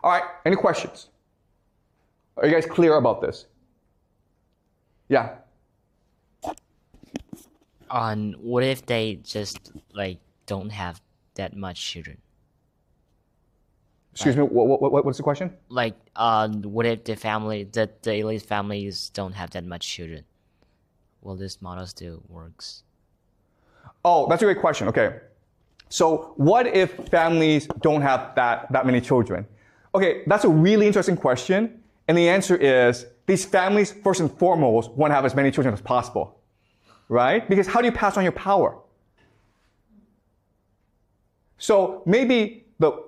All right, any questions? Are you guys clear about this? Yeah. What if they just don't have that much children? Excuse me, what's the question? What if the elite families don't have that much children? Will this model still works? Oh, that's a great question. Okay. So what if families don't have that many children? Okay, that's a really interesting question. And the answer is these families, first and foremost, want to have as many children as possible. Right? Because how do you pass on your power? So maybe the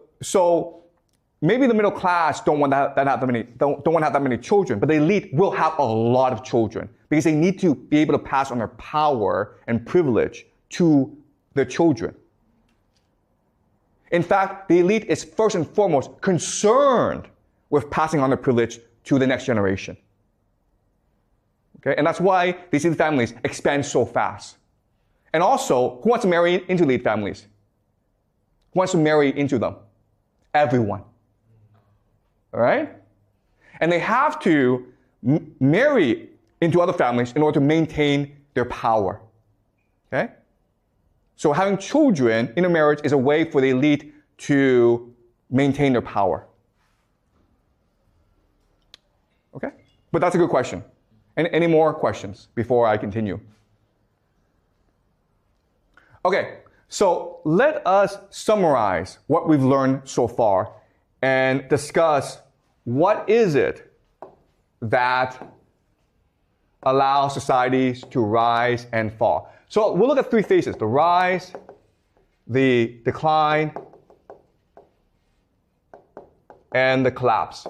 middle class don't want to have that many children, but the elite will have a lot of children because they need to be able to pass on their power and privilege to their children. In fact, the elite is first and foremost concerned with passing on their privilege to the next generation. Okay? And that's why these elite families expand so fast. And also, who wants to marry into elite families? Who wants to marry into them? Everyone. All right? And they have to marry into other families in order to maintain their power. Okay? So having children in a marriage is a way for the elite to maintain their power. Okay? But that's a good question. Any more questions before I continue? Okay, so let us summarize what we've learned so far and discuss what is it that allows societies to rise and fall. So we'll look at three phases: the rise, the decline, and the collapse.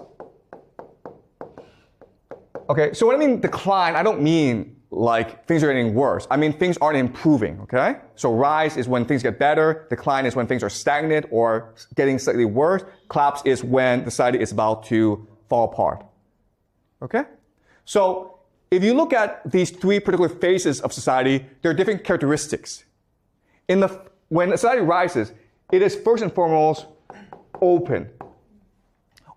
Okay, so when I mean decline, I don't mean like things are getting worse. I mean things aren't improving, okay? So rise is when things get better. Decline is when things are stagnant or getting slightly worse. Collapse is when society is about to fall apart. Okay? So if you look at these three particular phases of society, there are different characteristics. When society rises, it is first and foremost open.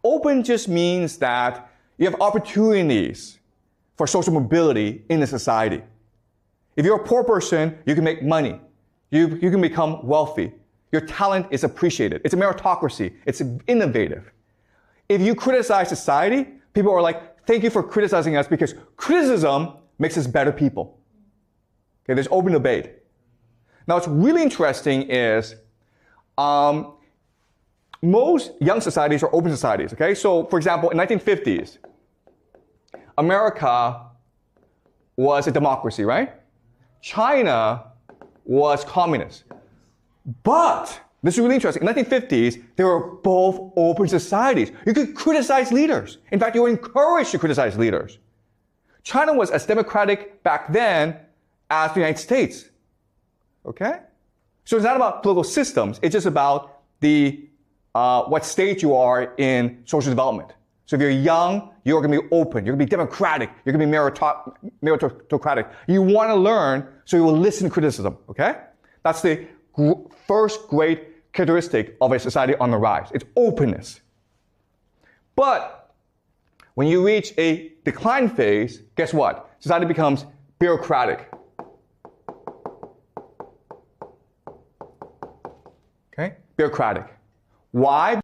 Open just means that you have opportunities for social mobility in the society. If you're a poor person, you can make money. You can become wealthy. Your talent is appreciated. It's a meritocracy. It's innovative. If you criticize society, people are like, thank you for criticizing us because criticism makes us better people. Okay, there's open debate. Now, what's really interesting is most young societies are open societies, okay? So, for example, in 1950s, America was a democracy, right? China was communist. But, this is really interesting, in the 1950s, they were both open societies. You could criticize leaders. In fact, you were encouraged to criticize leaders. China was as democratic back then as the United States. Okay? So it's not about political systems, it's just about what stage you are in social development. So if you're young, you're going to be open, you're going to be democratic, you're going to be meritocratic. You want to learn, so you will listen to criticism, okay? That's the first great characteristic of a society on the rise. It's openness. But when you reach a decline phase, guess what? Society becomes bureaucratic. Okay? Bureaucratic. Why?